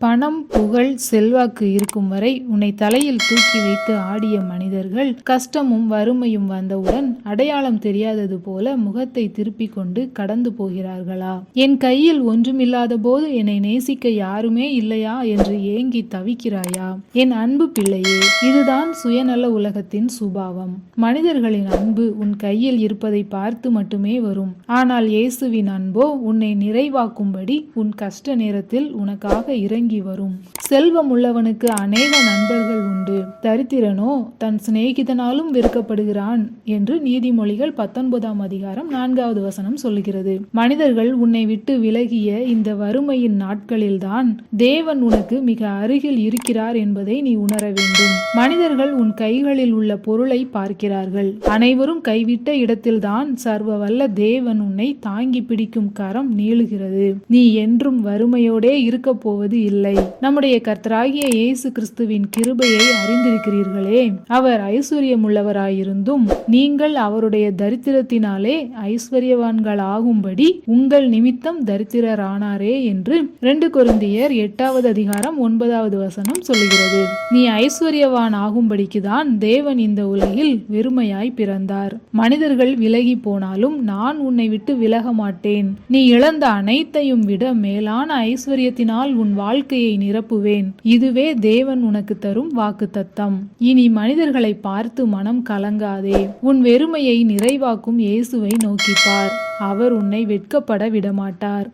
பணம், புகழ், செல்வாக்கு இருக்கும் வரை உன்னை தலையில் தூக்கி வைத்து ஆடிய மனிதர்கள் கஷ்டமும் வறுமையும் வந்தவுடன் அடையாளம் தெரியாதது போல முகத்தை திருப்பிக் கொண்டு கடந்து போகிறார்களா? என் கையில் ஒன்றுமில்லாத போது என்னை நேசிக்க யாருமே இல்லையா என்று ஏங்கி தவிக்கிறாயா? என் அன்பு பிள்ளையே, இதுதான் சுயநல உலகத்தின் சுபாவம். மனிதர்களின் அன்பு உன் கையில் இருப்பதை பார்த்து மட்டுமே வரும். ஆனால் இயேசுவின் அன்போ உன்னை நிறைவாக்கும்படி உன் கஷ்ட நேரத்தில் உனக்காக இறங்கி வரும். செல்வம் உள்ளவனுக்கு அநேக நண்பர்கள் உண்டு, தரித்திரனோ தன் சிநேகிதனாலும் வெறுக்கப்படுகிறான் என்று நீதிமொழிகள் 19ஆம் அதிகாரம் 4வது வசனம் சொல்லுகிறது. மனிதர்கள் உன்னை விட்டு விலகிய இந்த வறுமையின் நாட்களில்தான் தேவன் உனக்கு மிக அருகில் இருக்கிறார் என்பதை நீ உணர வேண்டும். மனிதர்கள் உன் கைகளில் உள்ள பொருளை பார்க்கிறார்கள். அனைவரும் கைவிட்ட இடத்தில்தான் சர்வ வல்ல தேவன் உன்னை தாங்கி பிடிக்கும் கரம் நீளுகிறது. நீ என்றும் வறுமையோடே இருக்க போவது இல்லை. நம்முடைய கர்த்தராகிய இயேசு கிறிஸ்துவின் கிருபையை அறிந்திருக்கிறீர்களே. அவர் ஐஸ்வர்யமுள்ளவராயிருந்தும் நீங்கள் அவருடைய தரித்திரத்தினாலே ஐஸ்வர்யவான்களாகும்படி உங்கள் நிமித்தம் தரித்திரரானாரே என்று 2 கொரிந்தியர் 8வது அதிகாரம் 9வது வசனம் சொல்லுகிறது. நீ ஐஸ்வர்யவான் ஆகும்படிக்குதான் தேவன் இந்த உலகில் வெறுமையாய் பிறந்தார். மனிதர்கள் விலகி போனாலும் நான் உன்னை விட்டு விலக மாட்டேன். நீ இழந்த அனைத்தையும் விட மேலான ஐஸ்வர்யத்தினால் உன் வாழ்க்கையை நிரப்புவேன். இதுவே தேவன் உனக்கு தரும் வாக்குத்தத்தம். இனி மனிதர்களை பார்த்து மனம் கலங்காதே. உன் வெறுமையை நிறைவாக்கும் இயேசுவை நோக்கிப்பார். அவர் உன்னை வெட்கப்பட விடமாட்டார்.